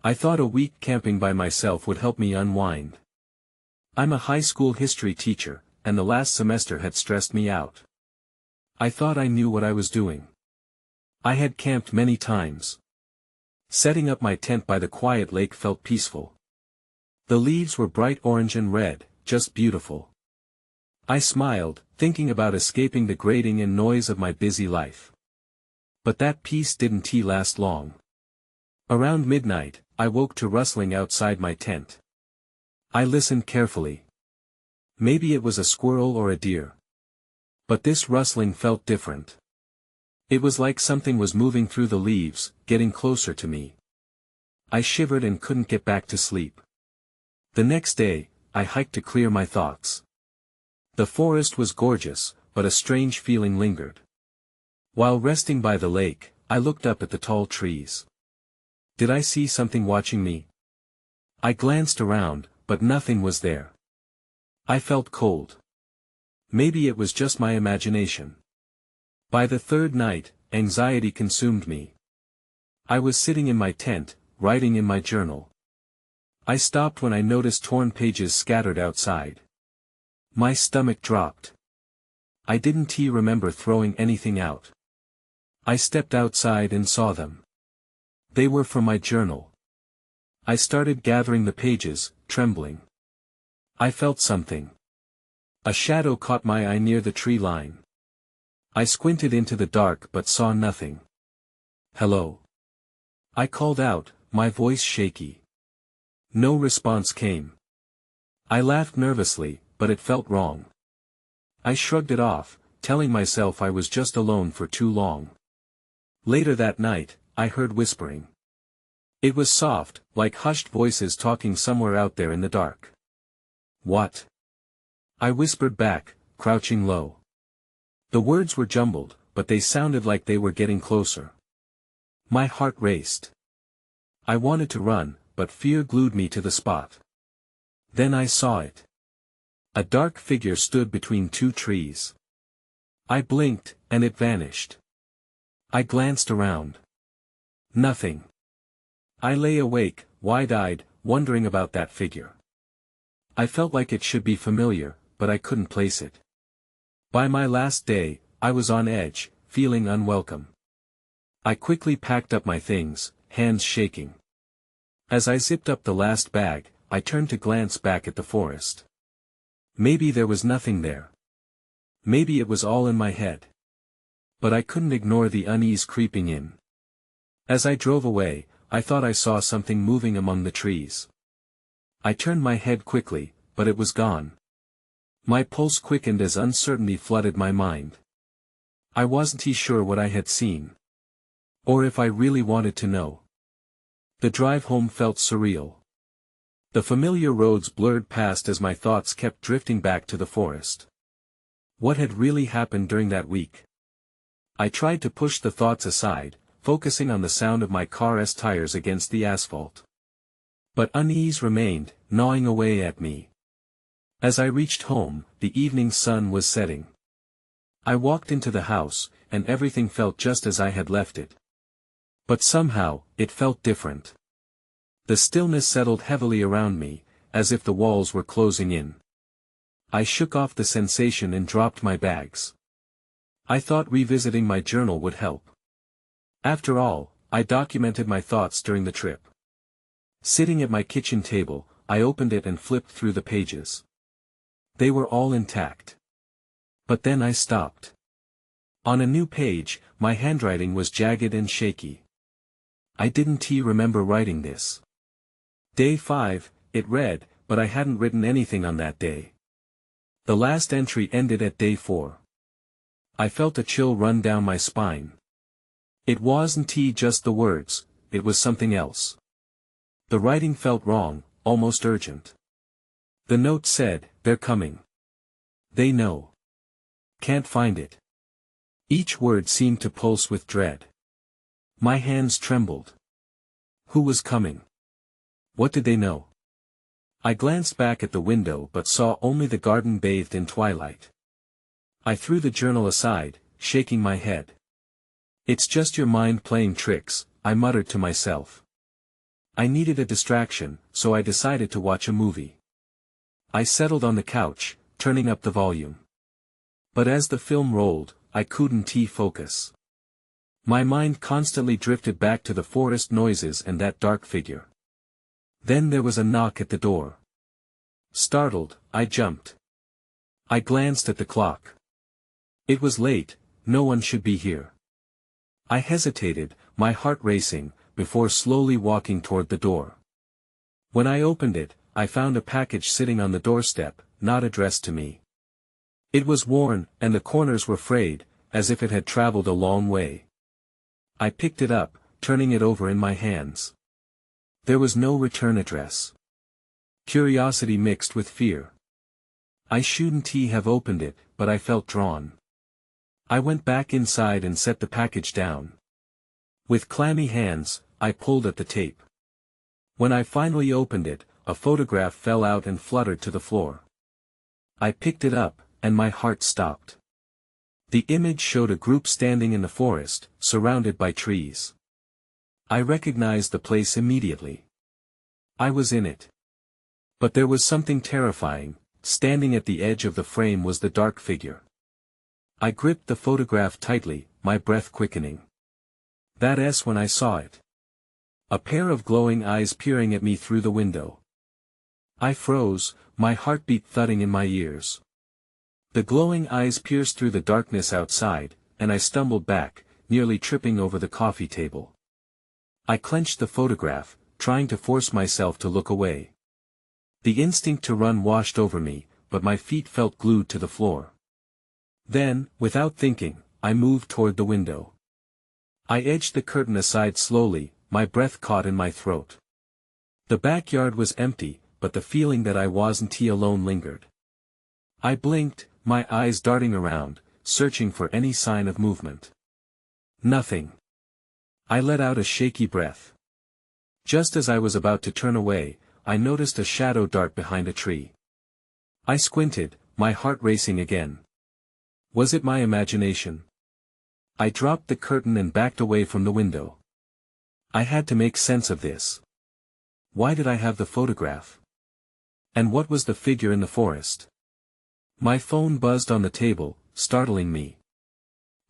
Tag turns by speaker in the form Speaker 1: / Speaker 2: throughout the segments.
Speaker 1: I thought a week camping by myself would help me unwind. I'm a high school history teacher, and the last semester had stressed me out. I thought I knew what I was doing. I had camped many times. Setting up my tent by the quiet lake felt peaceful. The leaves were bright orange and red, just beautiful. I smiled, thinking about escaping the grating and noise of my busy life. But that peace didn't last long. Around midnight, I woke to rustling outside my tent. I listened carefully. Maybe it was a squirrel or a deer. But this rustling felt different. It was like something was moving through the leaves, getting closer to me. I shivered and couldn't get back to sleep. The next day, I hiked to clear my thoughts. The forest was gorgeous, but a strange feeling lingered. While resting by the lake, I looked up at the tall trees. Did I see something watching me? I glanced around, but nothing was there. I felt cold. Maybe it was just my imagination. By the third night, anxiety consumed me. I was sitting in my tent, writing in my journal. I stopped when I noticed torn pages scattered outside. My stomach dropped. I didn't remember throwing anything out. I stepped outside and saw them. They were from my journal. I started gathering the pages, trembling. I felt something. A shadow caught my eye near the tree line. I squinted into the dark but saw nothing. "Hello?" I called out, my voice shaky. No response came. I laughed nervously, but it felt wrong. I shrugged it off, telling myself I was just alone for too long. Later that night, I heard whispering. It was soft, like hushed voices talking somewhere out there in the dark. "What?" I whispered back, crouching low. The words were jumbled, but they sounded like they were getting closer. My heart raced. I wanted to run, but fear glued me to the spot. Then I saw it. A dark figure stood between two trees. I blinked, and it vanished. I glanced around. Nothing. I lay awake, wide-eyed, wondering about that figure. I felt like it should be familiar, but I couldn't place it. By my last day, I was on edge, feeling unwelcome. I quickly packed up my things, hands shaking. As I zipped up the last bag, I turned to glance back at the forest. Maybe there was nothing there. Maybe it was all in my head. But I couldn't ignore the unease creeping in. As I drove away, I thought I saw something moving among the trees. I turned my head quickly, but it was gone. My pulse quickened as uncertainty flooded my mind. I wasn't sure what I had seen. Or if I really wanted to know. The drive home felt surreal. The familiar roads blurred past as my thoughts kept drifting back to the forest. What had really happened during that week? I tried to push the thoughts aside, focusing on the sound of my car's tires against the asphalt. But unease remained, gnawing away at me. As I reached home, the evening sun was setting. I walked into the house, and everything felt just as I had left it. But somehow, it felt different. The stillness settled heavily around me, as if the walls were closing in. I shook off the sensation and dropped my bags. I thought revisiting my journal would help. After all, I documented my thoughts during the trip. Sitting at my kitchen table, I opened it and flipped through the pages. They were all intact. But then I stopped. On a new page, my handwriting was jagged and shaky. I didn't remember writing this. Day 5, it read, but I hadn't written anything on that day. The last entry ended at day 4. I felt a chill run down my spine. It wasn't just the words, it was something else. The writing felt wrong, almost urgent. The note said, "They're coming. They know. Can't find it." Each word seemed to pulse with dread. My hands trembled. Who was coming? What did they know? I glanced back at the window but saw only the garden bathed in twilight. I threw the journal aside, shaking my head. "It's just your mind playing tricks," I muttered to myself. I needed a distraction, so I decided to watch a movie. I settled on the couch, turning up the volume. But as the film rolled, I couldn't focus. My mind constantly drifted back to the forest noises and that dark figure. Then there was a knock at the door. Startled, I jumped. I glanced at the clock. It was late, no one should be here. I hesitated, my heart racing, before slowly walking toward the door. When I opened it, I found a package sitting on the doorstep, not addressed to me. It was worn, and the corners were frayed, as if it had traveled a long way. I picked it up, turning it over in my hands. There was no return address. Curiosity mixed with fear. I shouldn't have opened it, but I felt drawn. I went back inside and set the package down. With clammy hands, I pulled at the tape. When I finally opened it, a photograph fell out and fluttered to the floor. I picked it up, and my heart stopped. The image showed a group standing in the forest, surrounded by trees. I recognized the place immediately. I was in it. But there was something terrifying. Standing at the edge of the frame was the dark figure. I gripped the photograph tightly, my breath quickening. That's when I saw it. A pair of glowing eyes peering at me through the window. I froze, my heartbeat thudding in my ears. The glowing eyes pierced through the darkness outside, and I stumbled back, nearly tripping over the coffee table. I clenched the photograph, trying to force myself to look away. The instinct to run washed over me, but my feet felt glued to the floor. Then, without thinking, I moved toward the window. I edged the curtain aside slowly, my breath caught in my throat. The backyard was empty, but the feeling that I wasn't alone lingered. I blinked, my eyes darting around, searching for any sign of movement. Nothing. I let out a shaky breath. Just as I was about to turn away, I noticed a shadow dart behind a tree. I squinted, my heart racing again. Was it my imagination? I dropped the curtain and backed away from the window. I had to make sense of this. Why did I have the photograph? And what was the figure in the forest? My phone buzzed on the table, startling me.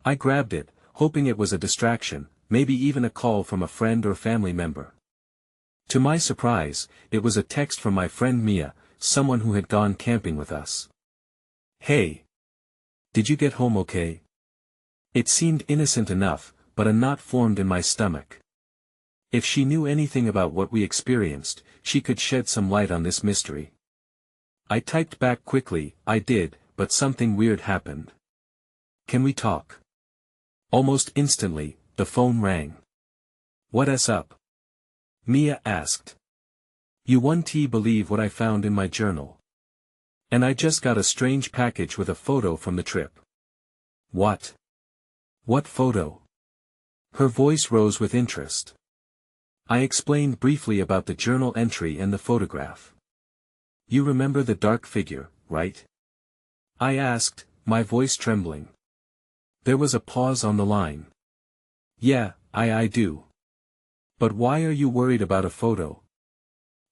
Speaker 1: I grabbed it, hoping it was a distraction, maybe even a call from a friend or family member. To my surprise, it was a text from my friend Mia, someone who had gone camping with us. "Hey. Did you get home okay?" It seemed innocent enough, but a knot formed in my stomach. If she knew anything about what we experienced, she could shed some light on this mystery. I typed back quickly, "I did, but something weird happened. Can we talk?" Almost instantly, the phone rang. "What's up?" Mia asked. "You won't believe what I found in my journal. And I just got a strange package with a photo from the trip." "What? What photo?" Her voice rose with interest. I explained briefly about the journal entry and the photograph. "You remember the dark figure, right?" I asked, my voice trembling. There was a pause on the line. "Yeah, I do. But why are you worried about a photo?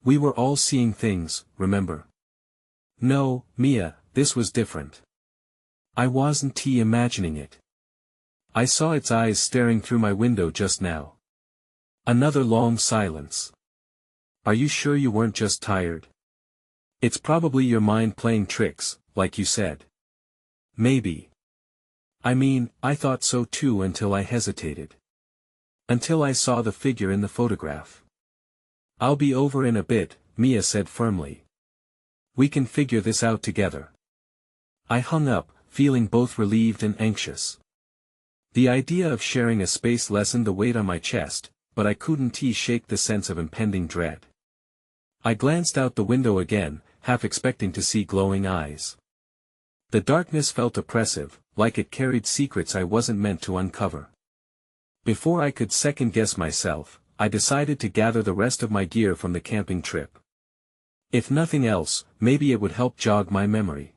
Speaker 1: We were all seeing things, remember?" "No, Mia, this was different. I wasn't imagining it. I saw its eyes staring through my window just now." Another long silence. "Are you sure you weren't just tired? It's probably your mind playing tricks, like you said." "Maybe. I mean, I thought so too until I hesitated. Until I saw the figure in the photograph." "I'll be over in a bit," Mia said firmly. "We can figure this out together." I hung up, feeling both relieved and anxious. The idea of sharing a space lessened the weight on my chest, but I couldn't shake the sense of impending dread. I glanced out the window again, half expecting to see glowing eyes. The darkness felt oppressive, like it carried secrets I wasn't meant to uncover. Before I could second-guess myself, I decided to gather the rest of my gear from the camping trip. If nothing else, maybe it would help jog my memory.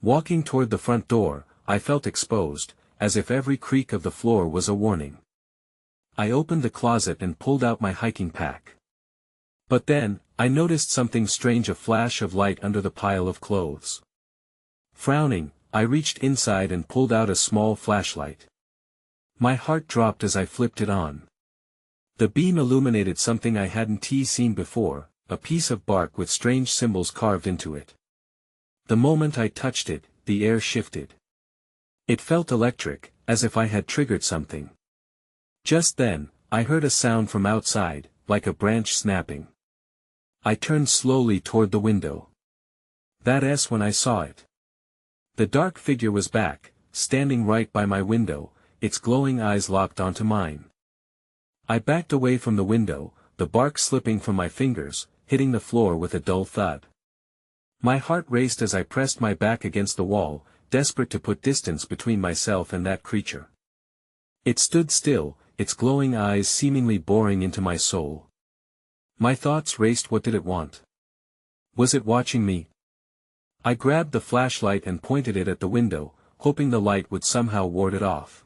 Speaker 1: Walking toward the front door, I felt exposed, as if every creak of the floor was a warning. I opened the closet and pulled out my hiking pack. But then, I noticed something strange, a flash of light under the pile of clothes. Frowning, I reached inside and pulled out a small flashlight. My heart dropped as I flipped it on. The beam illuminated something I hadn't seen before, a piece of bark with strange symbols carved into it. The moment I touched it, the air shifted. It felt electric, as if I had triggered something. Just then, I heard a sound from outside, like a branch snapping. I turned slowly toward the window. That's when I saw it. The dark figure was back, standing right by my window, its glowing eyes locked onto mine. I backed away from the window, the bark slipping from my fingers, hitting the floor with a dull thud. My heart raced as I pressed my back against the wall, desperate to put distance between myself and that creature. It stood still, its glowing eyes seemingly boring into my soul. My thoughts raced. What did it want? Was it watching me? I grabbed the flashlight and pointed it at the window, hoping the light would somehow ward it off.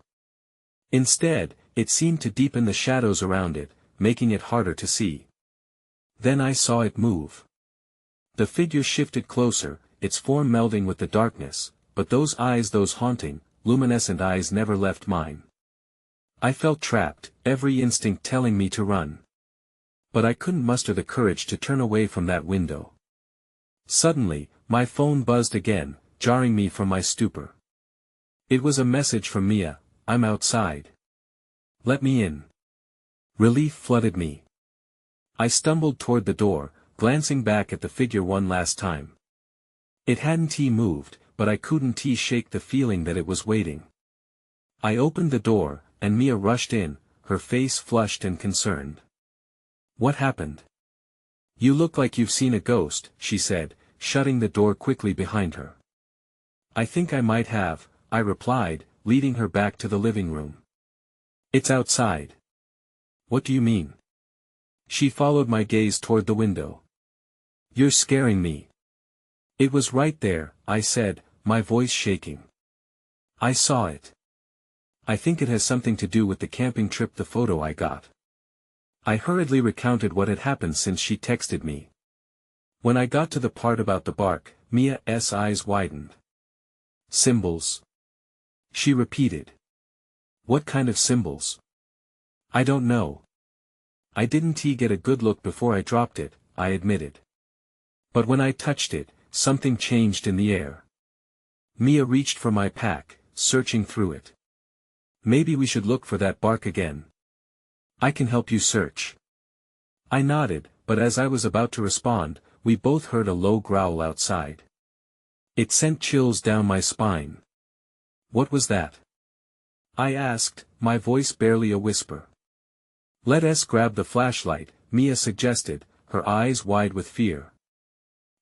Speaker 1: Instead, it seemed to deepen the shadows around it, making it harder to see. Then I saw it move. The figure shifted closer, its form melding with the darkness, but those eyes, those haunting, luminescent eyes, never left mine. I felt trapped, every instinct telling me to run. But I couldn't muster the courage to turn away from that window. Suddenly, my phone buzzed again, jarring me from my stupor. It was a message from Mia. "I'm outside. Let me in." Relief flooded me. I stumbled toward the door, glancing back at the figure one last time. It hadn't moved, but I couldn't shake the feeling that it was waiting. I opened the door, and Mia rushed in, her face flushed and concerned. "What happened? You look like you've seen a ghost," she said, shutting the door quickly behind her. "I think I might have," I replied, leading her back to the living room. "It's outside." "What do you mean?" She followed my gaze toward the window. "You're scaring me." "It was right there," I said, my voice shaking. "I saw it. I think it has something to do with the camping trip, the photo I got." I hurriedly recounted what had happened since she texted me. When I got to the part about the bark, Mia's eyes widened. "Symbols?" she repeated. "What kind of symbols?" "I don't know. I didn't get a good look before I dropped it," I admitted. "But when I touched it, something changed in the air." Mia reached for my pack, searching through it. "Maybe we should look for that bark again. I can help you search." I nodded, but as I was about to respond, we both heard a low growl outside. It sent chills down my spine. "What was that?" I asked, my voice barely a whisper. "Let us grab the flashlight," Mia suggested, her eyes wide with fear.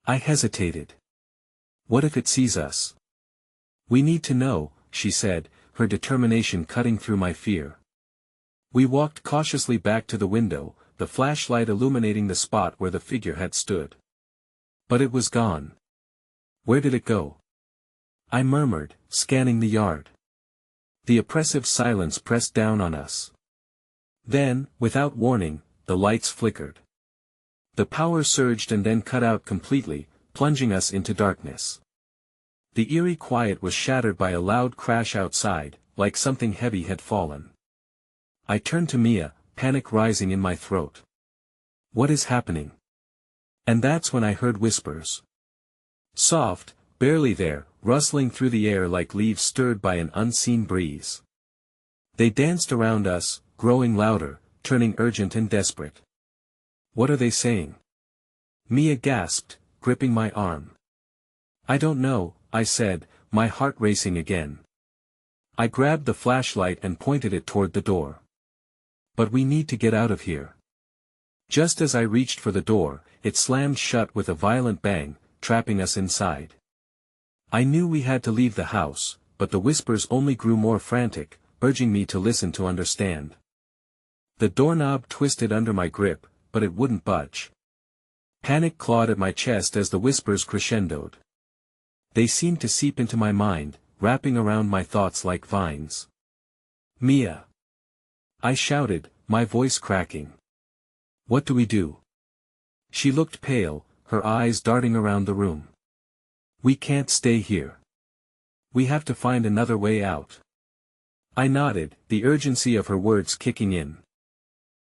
Speaker 1: I hesitated. "What if it sees us?" "We need to know," she said, her determination cutting through my fear. We walked cautiously back to the window, the flashlight illuminating the spot where the figure had stood. But it was gone. "Where did it go?" I murmured, scanning the yard. The oppressive silence pressed down on us. Then, without warning, the lights flickered. The power surged and then cut out completely, plunging us into darkness. The eerie quiet was shattered by a loud crash outside, like something heavy had fallen. I turned to Mia, panic rising in my throat. "What is happening?" And that's when I heard whispers. Soft, barely there, rustling through the air like leaves stirred by an unseen breeze. They danced around us, growing louder, turning urgent and desperate. "What are they saying?" Mia gasped, gripping my arm. "I don't know," I said, my heart racing again. I grabbed the flashlight and pointed it toward the door. "But we need to get out of here." Just as I reached for the door, it slammed shut with a violent bang, trapping us inside. I knew we had to leave the house, but the whispers only grew more frantic, urging me to listen to understand. The doorknob twisted under my grip, but it wouldn't budge. Panic clawed at my chest as the whispers crescendoed. They seemed to seep into my mind, wrapping around my thoughts like vines. "Mia!" I shouted, my voice cracking. "What do we do?" She looked pale, her eyes darting around the room. We can't stay here. We have to find another way out. I nodded, the urgency of her words kicking in.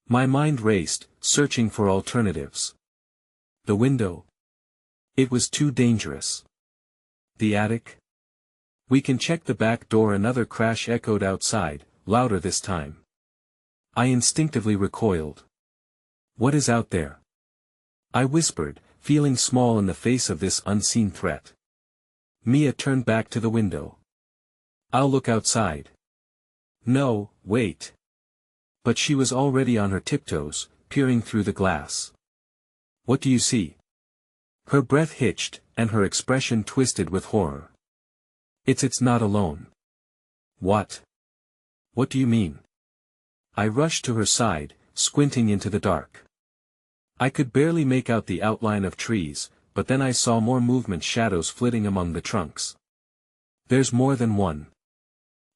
Speaker 1: My mind raced, searching for alternatives. The window. It was too dangerous. The attic. We can check the back door. Another crash echoed outside, louder this time. I instinctively recoiled. What is out there? I whispered, feeling small in the face of this unseen threat. Mia turned back to the window. I'll look outside. No, wait. But she was already on her tiptoes, peering through the glass. What do you see? Her breath hitched, and her expression twisted with horror. It's not alone. What? What do you mean? I rushed to her side, squinting into the dark. I could barely make out the outline of trees, but then I saw more movement, shadows flitting among the trunks. There's more than one.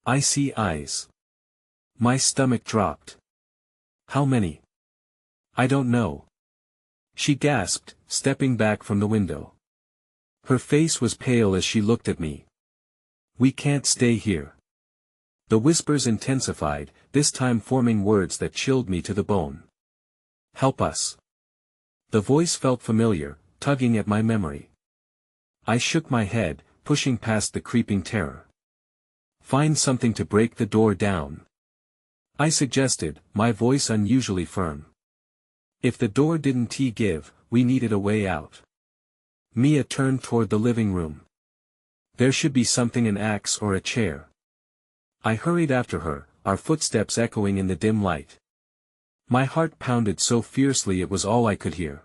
Speaker 1: I see eyes. My stomach dropped. How many? I don't know. She gasped, stepping back from the window. Her face was pale as she looked at me. We can't stay here. The whispers intensified, this time forming words that chilled me to the bone. Help us. The voice felt familiar, tugging at my memory. I shook my head, pushing past the creeping terror. Find something to break the door down. I suggested, my voice unusually firm. If the door didn't give, we needed a way out. Mia turned toward the living room. There should be something, an axe or a chair. I hurried after her, our footsteps echoing in the dim light. My heart pounded so fiercely it was all I could hear.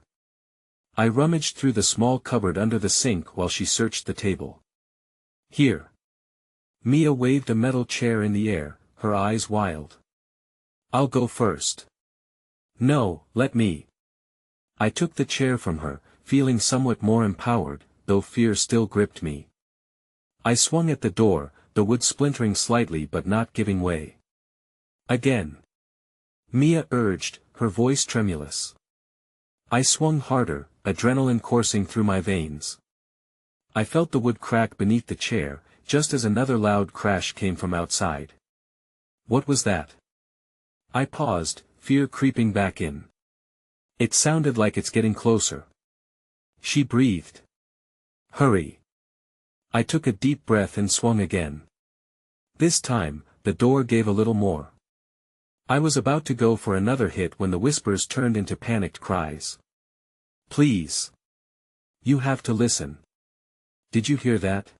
Speaker 1: I rummaged through the small cupboard under the sink while she searched the table. Here. Mia waved a metal chair in the air, her eyes wild. I'll go first. No, let me. I took the chair from her, feeling somewhat more empowered, though fear still gripped me. I swung at the door, the wood splintering slightly but not giving way. Again. Mia urged, her voice tremulous. I swung harder, adrenaline coursing through my veins. I felt the wood crack beneath the chair, just as another loud crash came from outside. What was that? I paused, fear creeping back in. It sounded like it's getting closer. She breathed. Hurry. I took a deep breath and swung again. This time, the door gave a little more. I was about to go for another hit when the whispers turned into panicked cries. Please. You have to listen. Did you hear that?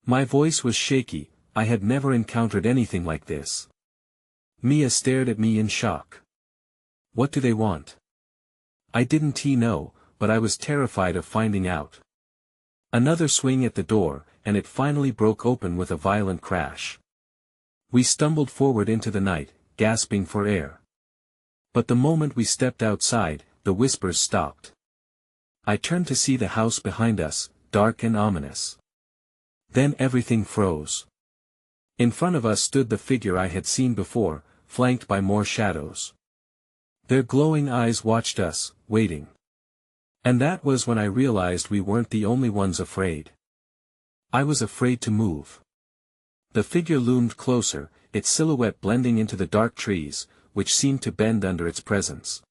Speaker 1: My voice was shaky, I had never encountered anything like this. Mia stared at me in shock. What do they want? I didn't know, but I was terrified of finding out. Another swing at the door, and it finally broke open with a violent crash. We stumbled forward into the night, gasping for air. But the moment we stepped outside, the whispers stopped. I turned to see the house behind us, dark and ominous. Then everything froze. In front of us stood the figure I had seen before, flanked by more shadows. Their glowing eyes watched us, waiting. And that was when I realized we weren't the only ones afraid. I was afraid to move. The figure loomed closer, its silhouette blending into the dark trees, which seemed to bend under its presence.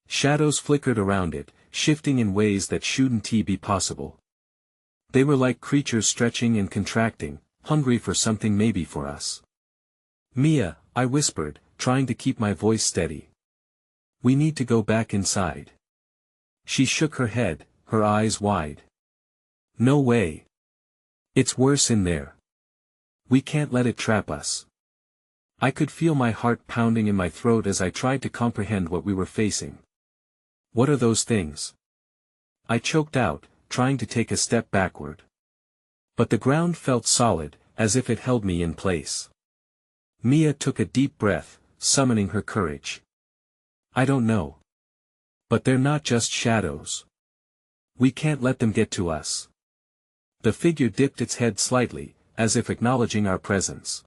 Speaker 1: Shadows flickered around it, shifting in ways that shouldn't be possible. They were like creatures stretching and contracting, hungry for something, maybe for us. Mia, I whispered, trying to keep my voice steady. We need to go back inside. She shook her head, her eyes wide. No way. It's worse in there. We can't let it trap us. I could feel my heart pounding in my throat as I tried to comprehend what we were facing. What are those things? I choked out, trying to take a step backward. But the ground felt solid, as if it held me in place. Mia took a deep breath, summoning her courage. I don't know. But they're not just shadows. We can't let them get to us. The figure dipped its head slightly, as if acknowledging our presence.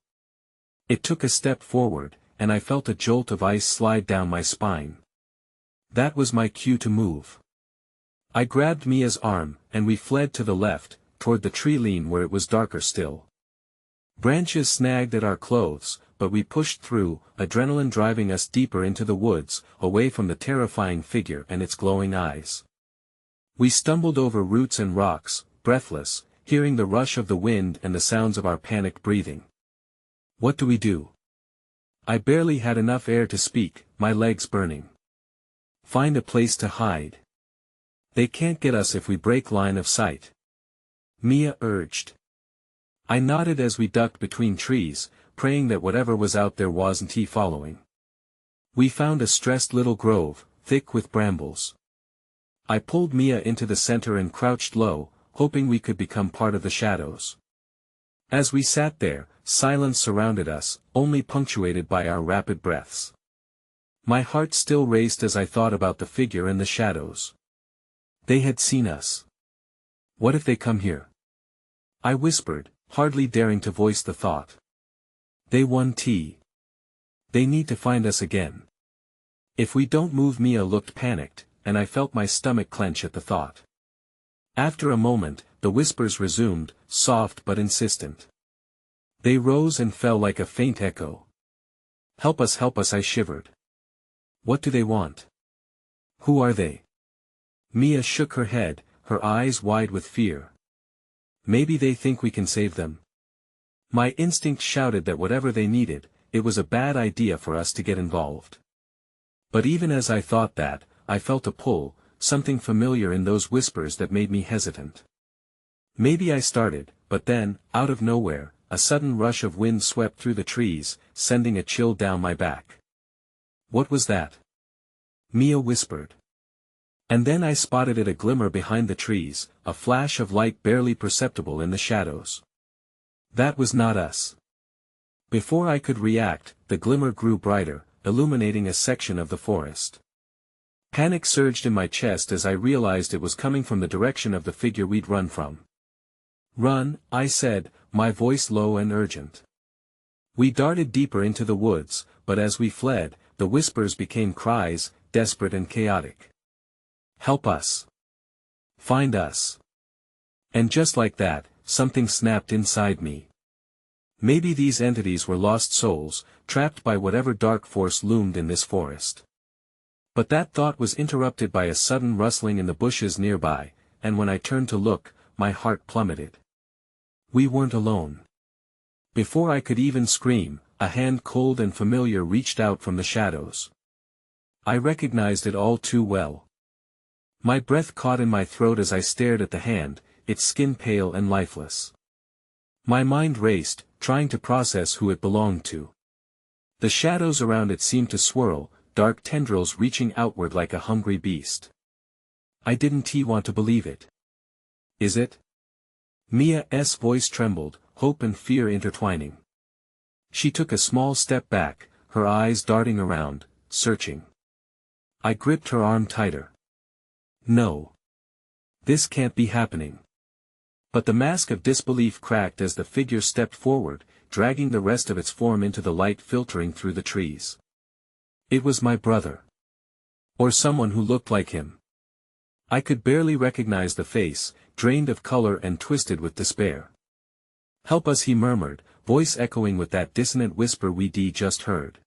Speaker 1: It took a step forward, and I felt a jolt of ice slide down my spine. That was my cue to move. I grabbed Mia's arm, and we fled to the left, toward the tree line where it was darker still. Branches snagged at our clothes, but we pushed through, adrenaline driving us deeper into the woods, away from the terrifying figure and its glowing eyes. We stumbled over roots and rocks, breathless, hearing the rush of the wind and the sounds of our panicked breathing. What do we do? I barely had enough air to speak, my legs burning. Find a place to hide. They can't get us if we break line of sight. Mia urged. I nodded as we ducked between trees, praying that whatever was out there wasn't following. We found a stressed little grove, thick with brambles. I pulled Mia into the center and crouched low, hoping we could become part of the shadows. As we sat there, silence surrounded us, only punctuated by our rapid breaths. My heart still raced as I thought about the figure in the shadows. They had seen us. What if they come here? I whispered, hardly daring to voice the thought. They won tea. They need to find us again. If we don't move. Mia looked panicked, and I felt my stomach clench at the thought. After a moment, the whispers resumed, soft but insistent. They rose and fell like a faint echo. Help us, I shivered. What do they want? Who are they? Mia shook her head, her eyes wide with fear. Maybe they think we can save them. My instinct shouted that whatever they needed, it was a bad idea for us to get involved. But even as I thought that, I felt a pull, something familiar in those whispers that made me hesitant. Maybe I started, but then, out of nowhere, a sudden rush of wind swept through the trees, sending a chill down my back. What was that? Mia whispered. And then I spotted it, a glimmer behind the trees, a flash of light barely perceptible in the shadows. That was not us. Before I could react, the glimmer grew brighter, illuminating a section of the forest. Panic surged in my chest as I realized it was coming from the direction of the figure we'd run from. Run, I said, my voice low and urgent. We darted deeper into the woods, but as we fled, the whispers became cries, desperate and chaotic. Help us. Find us. And just like that, something snapped inside me. Maybe these entities were lost souls, trapped by whatever dark force loomed in this forest. But that thought was interrupted by a sudden rustling in the bushes nearby, and when I turned to look, my heart plummeted. We weren't alone. Before I could even scream, a hand cold and familiar reached out from the shadows. I recognized it all too well. My breath caught in my throat as I stared at the hand, its skin pale and lifeless. My mind raced, trying to process who it belonged to. The shadows around it seemed to swirl, dark tendrils reaching outward like a hungry beast. I didn't want to believe it. Is it? Mia's voice trembled, hope and fear intertwining. She took a small step back, her eyes darting around, searching. I gripped her arm tighter. No. This can't be happening. But the mask of disbelief cracked as the figure stepped forward, dragging the rest of its form into the light filtering through the trees. It was my brother. Or someone who looked like him. I could barely recognize the face, drained of color and twisted with despair. Help us, he murmured, voice echoing with that dissonant whisper we just heard.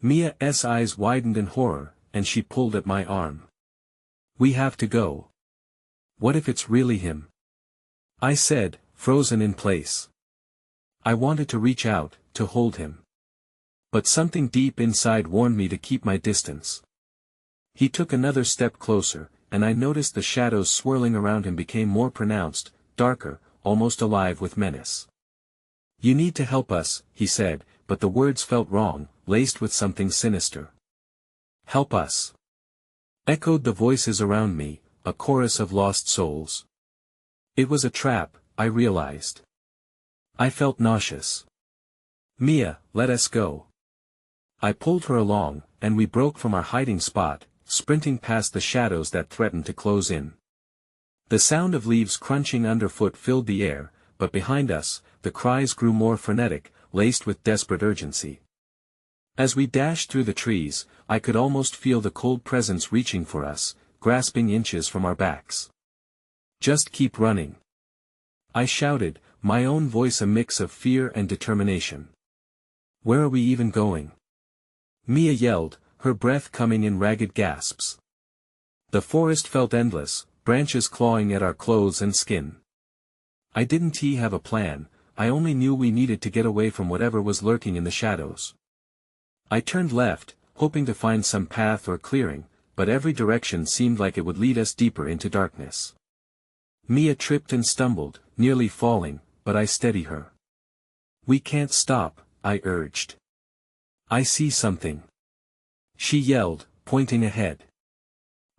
Speaker 1: Mia's eyes widened in horror, and she pulled at my arm. We have to go. What if it's really him? I said, frozen in place. I wanted to reach out, to hold him. But something deep inside warned me to keep my distance. He took another step closer, and I noticed the shadows swirling around him became more pronounced, darker, almost alive with menace. You need to help us, he said, but the words felt wrong, laced with something sinister. Help us. Echoed the voices around me, a chorus of lost souls. It was a trap, I realized. I felt nauseous. Mia, let us go. I pulled her along, and we broke from our hiding spot, sprinting past the shadows that threatened to close in. The sound of leaves crunching underfoot filled the air, but behind us, the cries grew more frenetic, laced with desperate urgency. As we dashed through the trees, I could almost feel the cold presence reaching for us, grasping inches from our backs. "Just keep running," I shouted, my own voice a mix of fear and determination. "Where are we even going?" Mia yelled, her breath coming in ragged gasps. The forest felt endless, branches clawing at our clothes and skin. I didn't have a plan, I only knew we needed to get away from whatever was lurking in the shadows. I turned left, hoping to find some path or clearing, but every direction seemed like it would lead us deeper into darkness. Mia tripped and stumbled, nearly falling, but I steadied her. "We can't stop," I urged. "I see something," she yelled, pointing ahead.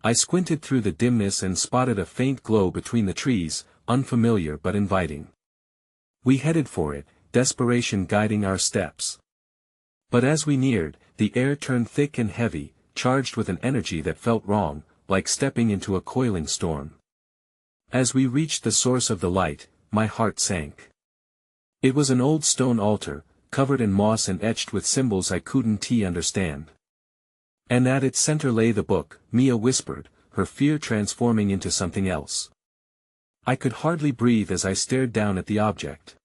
Speaker 1: I squinted through the dimness and spotted a faint glow between the trees, unfamiliar but inviting. We headed for it, desperation guiding our steps. But as we neared, the air turned thick and heavy, charged with an energy that felt wrong, like stepping into a coiling storm. As we reached the source of the light, my heart sank. It was an old stone altar, covered in moss and etched with symbols I couldn't understand. And at its center lay the book, Mia whispered, her fear transforming into something else. I could hardly breathe as I stared down at the object.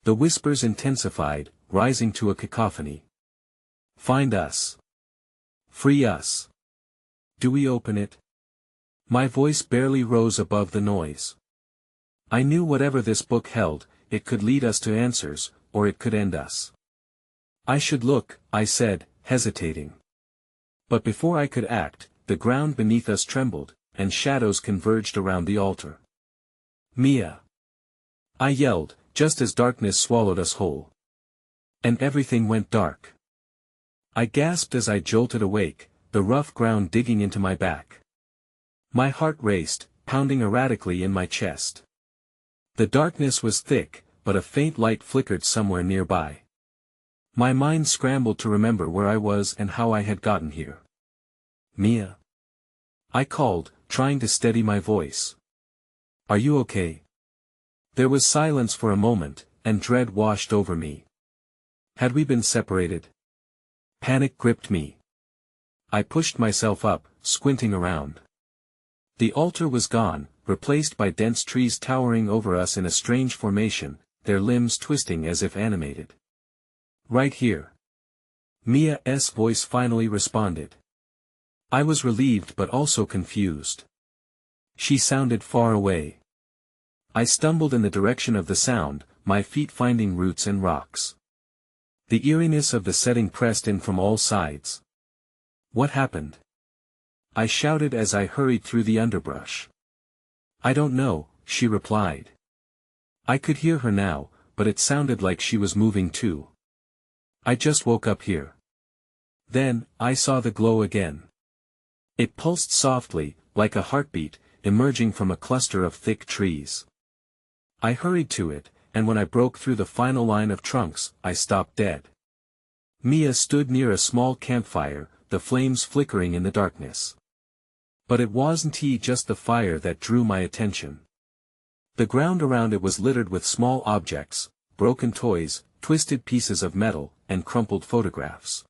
Speaker 1: The whispers intensified, rising to a cacophony. "Find us. Free us. Do we open it?" My voice barely rose above the noise. I knew whatever this book held, it could lead us to answers, or it could end us. "I should look," I said, hesitating. But before I could act, the ground beneath us trembled, and shadows converged around the altar. "Mia!" I yelled, just as darkness swallowed us whole. And everything went dark. I gasped as I jolted awake, the rough ground digging into my back. My heart raced, pounding erratically in my chest. The darkness was thick, but a faint light flickered somewhere nearby. My mind scrambled to remember where I was and how I had gotten here. "Mia!" I called, trying to steady my voice. "Are you okay?" There was silence for a moment, and dread washed over me. Had we been separated? Panic gripped me. I pushed myself up, squinting around. The altar was gone, replaced by dense trees towering over us in a strange formation, their limbs twisting as if animated. "Right here." Mia's voice finally responded. I was relieved but also confused. She sounded far away. I stumbled in the direction of the sound, my feet finding roots and rocks. The eeriness of the setting pressed in from all sides. "What happened?" I shouted as I hurried through the underbrush. "I don't know," she replied. I could hear her now, but it sounded like she was moving too. "I just woke up here." Then, I saw the glow again. It pulsed softly, like a heartbeat, emerging from a cluster of thick trees. I hurried to it, and when I broke through the final line of trunks, I stopped dead. Mia stood near a small campfire, the flames flickering in the darkness. But it wasn't just the fire that drew my attention. The ground around it was littered with small objects, broken toys, twisted pieces of metal, and crumpled photographs.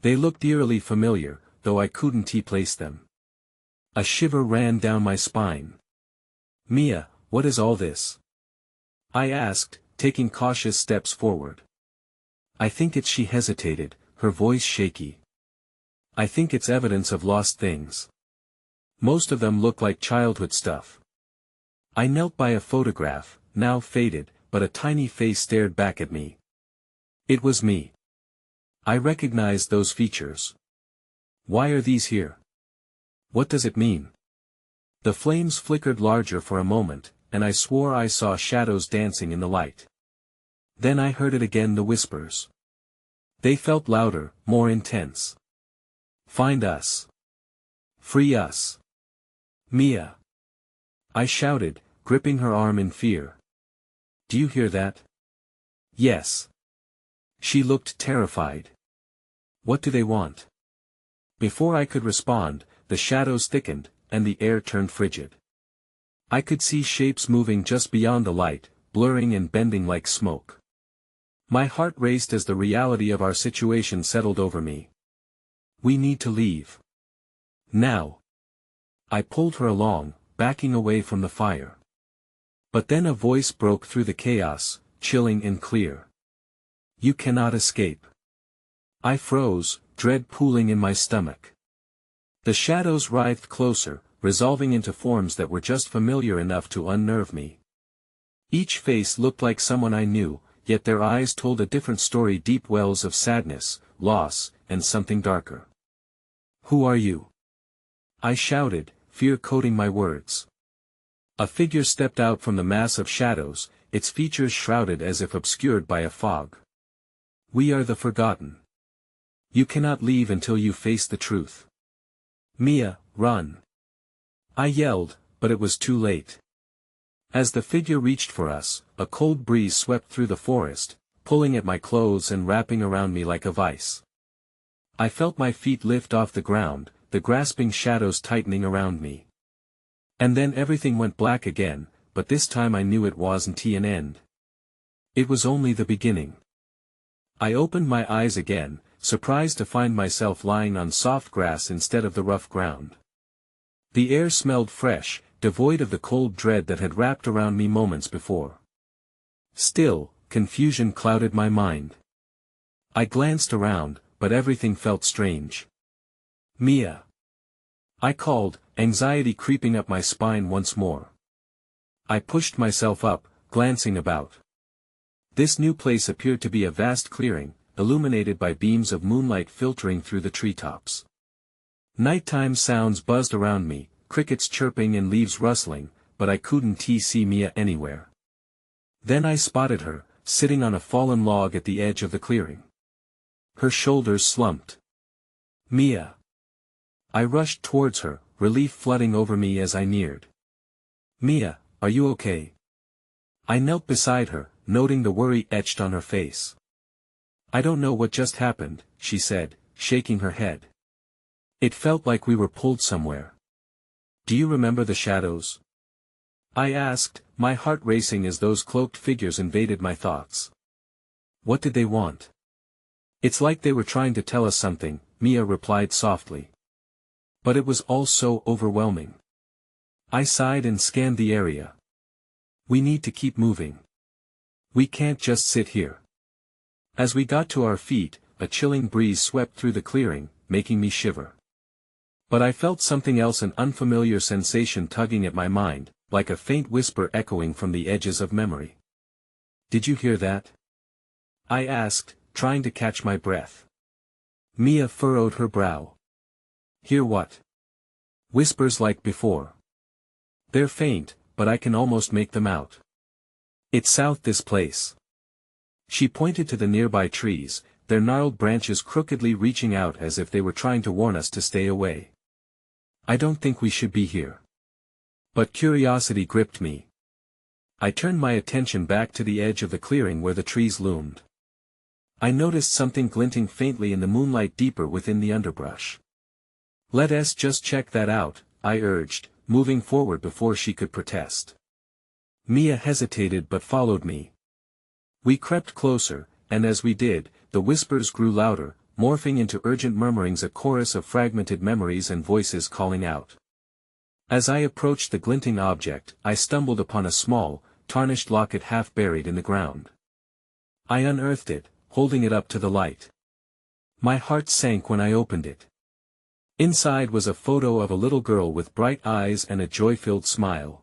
Speaker 1: They looked eerily familiar, though I couldn't place them. A shiver ran down my spine. "Mia, what is all this?" I asked, taking cautious steps forward. "I think it's," she hesitated, her voice shaky. "I think it's evidence of lost things. Most of them look like childhood stuff." I knelt by a photograph, now faded, but a tiny face stared back at me. It was me. I recognized those features. "Why are these here? What does it mean?" The flames flickered larger for a moment, and I swore I saw shadows dancing in the light. Then I heard it again, the whispers. They felt louder, more intense. "Find us. Free us. Mia." I shouted, gripping her arm in fear. "Do you hear that?" "Yes." She looked terrified. "What do they want?" Before I could respond, the shadows thickened, and the air turned frigid. I could see shapes moving just beyond the light, blurring and bending like smoke. My heart raced as the reality of our situation settled over me. "We need to leave. Now." I pulled her along, backing away from the fire. But then a voice broke through the chaos, chilling and clear. You cannot escape. I froze, dread pooling in my stomach. The shadows writhed closer, resolving into forms that were just familiar enough to unnerve me. Each face looked like someone I knew, yet their eyes told a different story, deep wells of sadness, loss, and something darker. Who are you? I shouted, fear coating my words. A figure stepped out from the mass of shadows, its features shrouded as if obscured by a fog. We are the forgotten. You cannot leave until you face the truth. Mia, run! I yelled, but it was too late. As the figure reached for us, a cold breeze swept through the forest, pulling at my clothes and wrapping around me like a vice. I felt my feet lift off the ground, the grasping shadows tightening around me. And then everything went black again, but this time I knew it wasn't an end. It was only the beginning. I opened my eyes again, surprised to find myself lying on soft grass instead of the rough ground. The air smelled fresh, devoid of the cold dread that had wrapped around me moments before. Still, confusion clouded my mind. I glanced around, but everything felt strange. Mia! I called, anxiety creeping up my spine once more. I pushed myself up, glancing about. This new place appeared to be a vast clearing, illuminated by beams of moonlight filtering through the treetops. Nighttime sounds buzzed around me, crickets chirping and leaves rustling, but I couldn't see Mia anywhere. Then I spotted her, sitting on a fallen log at the edge of the clearing. Her shoulders slumped. Mia! I rushed towards her, relief flooding over me as I neared. Mia, are you okay? I knelt beside her, noting the worry etched on her face. I don't know what just happened, she said, shaking her head. It felt like we were pulled somewhere. Do you remember the shadows? I asked, my heart racing as those cloaked figures invaded my thoughts. What did they want? It's like they were trying to tell us something, Mia replied softly. But it was all so overwhelming. I sighed and scanned the area. We need to keep moving. We can't just sit here. As we got to our feet, a chilling breeze swept through the clearing, making me shiver. But I felt something else, an unfamiliar sensation tugging at my mind, like a faint whisper echoing from the edges of memory. Did you hear that? I asked, trying to catch my breath. Mia furrowed her brow. Hear what? Whispers like before. They're faint, but I can almost make them out. It's south this place. She pointed to the nearby trees, their gnarled branches crookedly reaching out as if they were trying to warn us to stay away. I don't think we should be here. But curiosity gripped me. I turned my attention back to the edge of the clearing where the trees loomed. I noticed something glinting faintly in the moonlight deeper within the underbrush. Let us just check that out, I urged, moving forward before she could protest. Mia hesitated but followed me. We crept closer, and as we did, the whispers grew louder, morphing into urgent murmurings, a chorus of fragmented memories and voices calling out. As I approached the glinting object, I stumbled upon a small, tarnished locket half buried in the ground. I unearthed it, holding it up to the light. My heart sank when I opened it. Inside was a photo of a little girl with bright eyes and a joy-filled smile.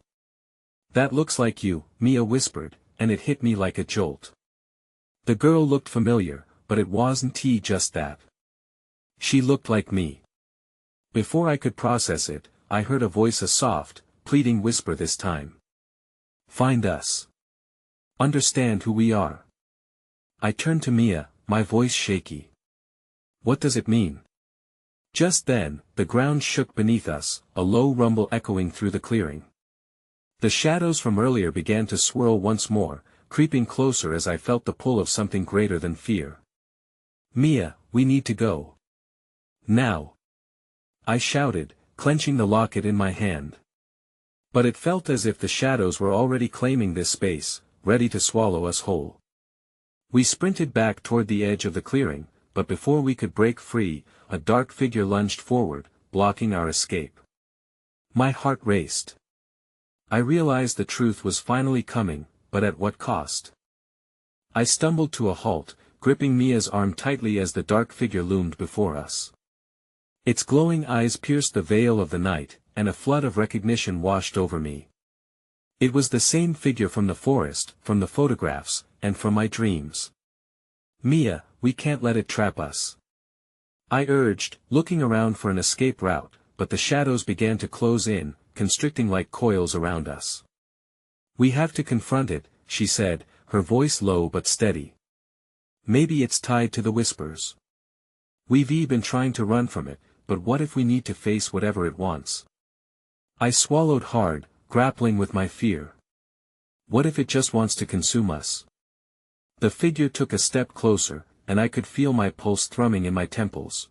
Speaker 1: That looks like you, Mia whispered, and it hit me like a jolt. The girl looked familiar, but it wasn't just that. She looked like me. Before I could process it, I heard a voice, a soft, pleading whisper this time. Find us. Understand who we are. I turned to Mia, my voice shaky. What does it mean? Just then, the ground shook beneath us, a low rumble echoing through the clearing. The shadows from earlier began to swirl once more, creeping closer as I felt the pull of something greater than fear. Mia, we need to go. Now. I shouted, clenching the locket in my hand. But it felt as if the shadows were already claiming this space, ready to swallow us whole. We sprinted back toward the edge of the clearing, but before we could break free, a dark figure lunged forward, blocking our escape. My heart raced. I realized the truth was finally coming, but at what cost? I stumbled to a halt, gripping Mia's arm tightly as the dark figure loomed before us. Its glowing eyes pierced the veil of the night, and a flood of recognition washed over me. It was the same figure from the forest, from the photographs, and from my dreams. Mia, we can't let it trap us. I urged, looking around for an escape route, but the shadows began to close in, constricting like coils around us. We have to confront it, she said, her voice low but steady. Maybe it's tied to the whispers. We've been trying to run from it, but what if we need to face whatever it wants? I swallowed hard, grappling with my fear. What if it just wants to consume us? The figure took a step closer, and I could feel my pulse thrumming in my temples.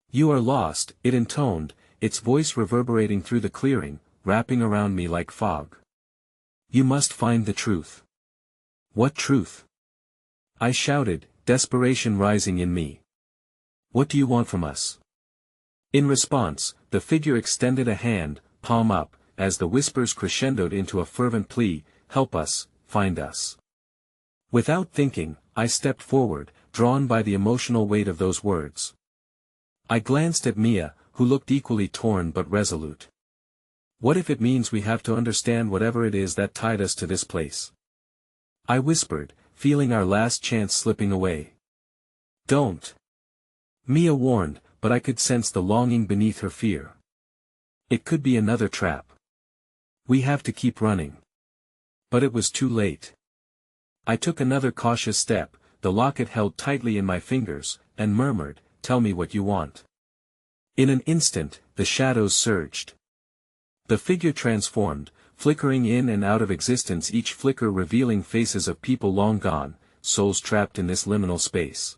Speaker 1: You are lost, it intoned, its voice reverberating through the clearing, wrapping around me like fog. You must find the truth. What truth? I shouted, desperation rising in me. What do you want from us? In response, the figure extended a hand, palm up, as the whispers crescendoed into a fervent plea, help us, find us. Without thinking, I stepped forward, drawn by the emotional weight of those words. I glanced at Mia, who looked equally torn but resolute. What if it means we have to understand whatever it is that tied us to this place? I whispered, feeling our last chance slipping away. Don't. Mia warned, but I could sense the longing beneath her fear. It could be another trap. We have to keep running. But it was too late. I took another cautious step, the locket held tightly in my fingers, and murmured, tell me what you want. In an instant, the shadows surged. The figure transformed, flickering in and out of existence, each flicker revealing faces of people long gone, souls trapped in this liminal space.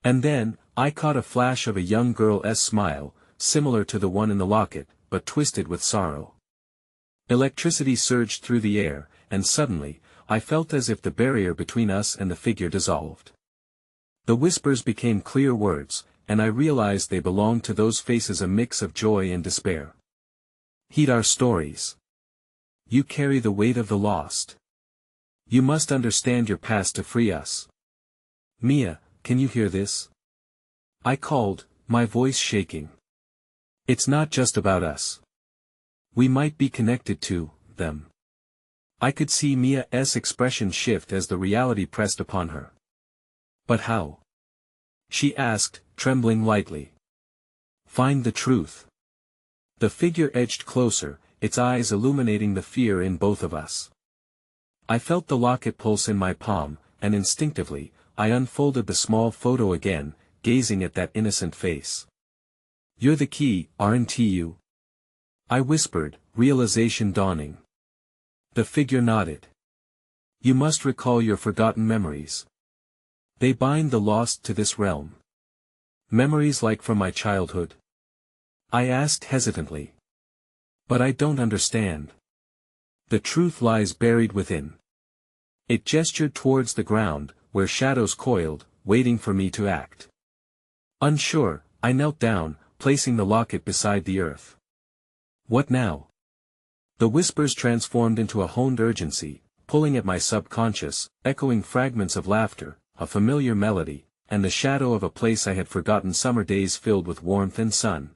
Speaker 1: And then, I caught a flash of a young girl's smile, similar to the one in the locket, but twisted with sorrow. Electricity surged through the air, and suddenly, I felt as if the barrier between us and the figure dissolved. The whispers became clear words, and I realized they belonged to those faces, a mix of joy and despair. Heed our stories. You carry the weight of the lost. You must understand your past to free us. Mia, can you hear this? I called, my voice shaking. It's not just about us. We might be connected to them. I could see Mia's expression shift as the reality pressed upon her. But how? She asked, trembling lightly. Find the truth. The figure edged closer, its eyes illuminating the fear in both of us. I felt the locket pulse in my palm, and instinctively, I unfolded the small photo again, gazing at that innocent face. You're the key, aren't you? I whispered, realization dawning. The figure nodded. You must recall your forgotten memories. They bind the lost to this realm. Memories like from my childhood? I asked hesitantly. But I don't understand. The truth lies buried within. It gestured towards the ground, where shadows coiled, waiting for me to act. Unsure, I knelt down, placing the locket beside the earth. What now? The whispers transformed into a honed urgency, pulling at my subconscious, echoing fragments of laughter, a familiar melody, and the shadow of a place I had forgotten, summer days filled with warmth and sun.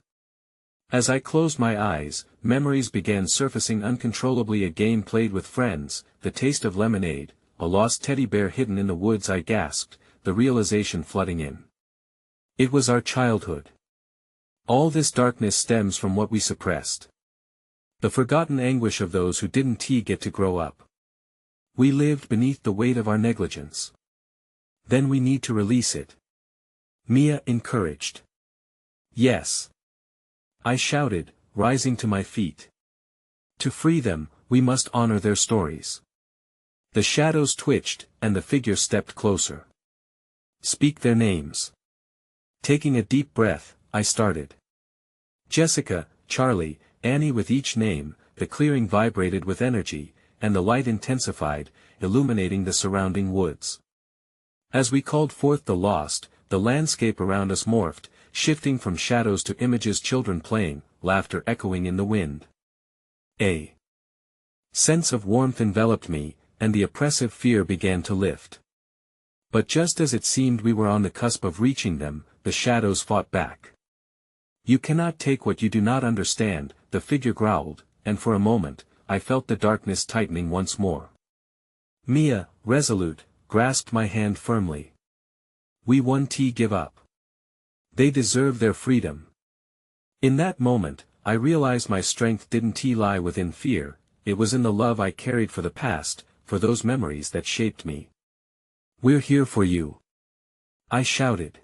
Speaker 1: As I closed my eyes, memories began surfacing uncontrollably, a game played with friends, the taste of lemonade, a lost teddy bear hidden in the woods. I gasped, the realization flooding in. It was our childhood. All this darkness stems from what we suppressed. The forgotten anguish of those who didn't get to grow up. We lived beneath the weight of our negligence. Then we need to release it. Mia encouraged. Yes. I shouted, rising to my feet. To free them, we must honor their stories. The shadows twitched, and the figure stepped closer. Speak their names. Taking a deep breath, I started. Jessica, Charlie, Annie. With each name, the clearing vibrated with energy, and the light intensified, illuminating the surrounding woods. As we called forth the lost, the landscape around us morphed, shifting from shadows to images, children playing, laughter echoing in the wind. A sense of warmth enveloped me, and the oppressive fear began to lift. But just as it seemed we were on the cusp of reaching them, the shadows fought back. "You cannot take what you do not understand," the figure growled, and for a moment, I felt the darkness tightening once more. Mia, resolute, grasped my hand firmly. "We won't give up. They deserve their freedom." In that moment, I realized my strength didn't lie within fear, it was in the love I carried for the past, for those memories that shaped me. "We're here for you," I shouted.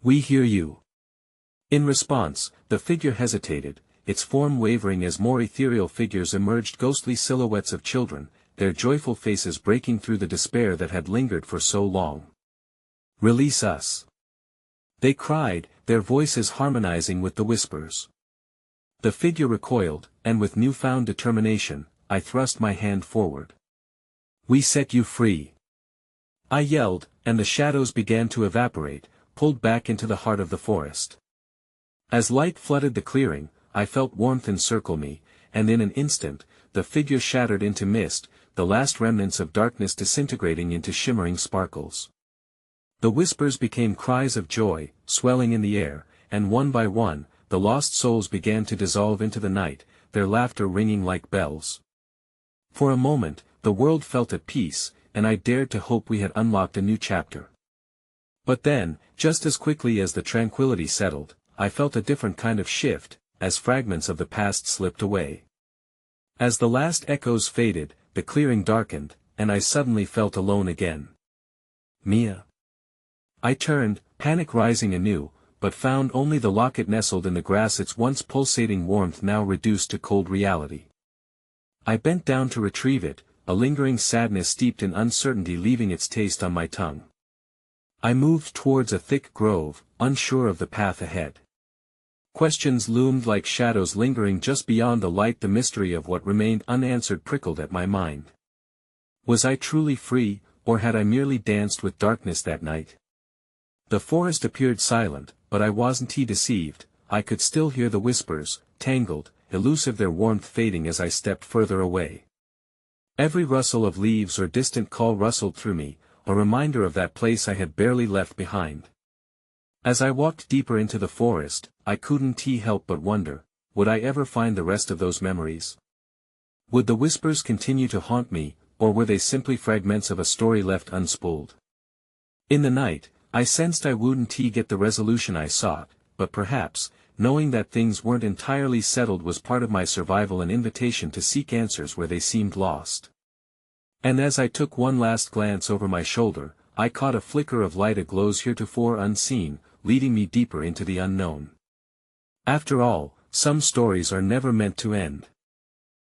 Speaker 1: "We hear you." In response, the figure hesitated, its form wavering as more ethereal figures emerged, ghostly silhouettes of children, their joyful faces breaking through the despair that had lingered for so long. "Release us!" they cried, their voices harmonizing with the whispers. The figure recoiled, and with newfound determination, I thrust my hand forward. "We set you free!" I yelled, and the shadows began to evaporate, pulled back into the heart of the forest. As light flooded the clearing, I felt warmth encircle me, and in an instant, the figure shattered into mist, the last remnants of darkness disintegrating into shimmering sparkles. The whispers became cries of joy, swelling in the air, and one by one, the lost souls began to dissolve into the night, their laughter ringing like bells. For a moment, the world felt at peace, and I dared to hope we had unlocked a new chapter. But then, just as quickly as the tranquility settled, I felt a different kind of shift, as fragments of the past slipped away. As the last echoes faded, the clearing darkened, and I suddenly felt alone again. "Mia." I turned, panic rising anew, but found only the locket nestled in the grass, its once pulsating warmth now reduced to cold reality. I bent down to retrieve it, a lingering sadness steeped in uncertainty leaving its taste on my tongue. I moved towards a thick grove, unsure of the path ahead. Questions loomed like shadows lingering just beyond the light. The mystery of what remained unanswered prickled at my mind. Was I truly free, or had I merely danced with darkness that night? The forest appeared silent, but I wasn't deceived. I could still hear the whispers, tangled, elusive, their warmth fading as I stepped further away. Every rustle of leaves or distant call rustled through me, a reminder of that place I had barely left behind. As I walked deeper into the forest, I couldn't help but wonder, would I ever find the rest of those memories? Would the whispers continue to haunt me, or were they simply fragments of a story left unspooled? In the night, I sensed I wouldn't get the resolution I sought, but perhaps, knowing that things weren't entirely settled was part of my survival, an invitation to seek answers where they seemed lost. And as I took one last glance over my shoulder, I caught a flicker of light, a glow heretofore unseen, leading me deeper into the unknown. After all, some stories are never meant to end.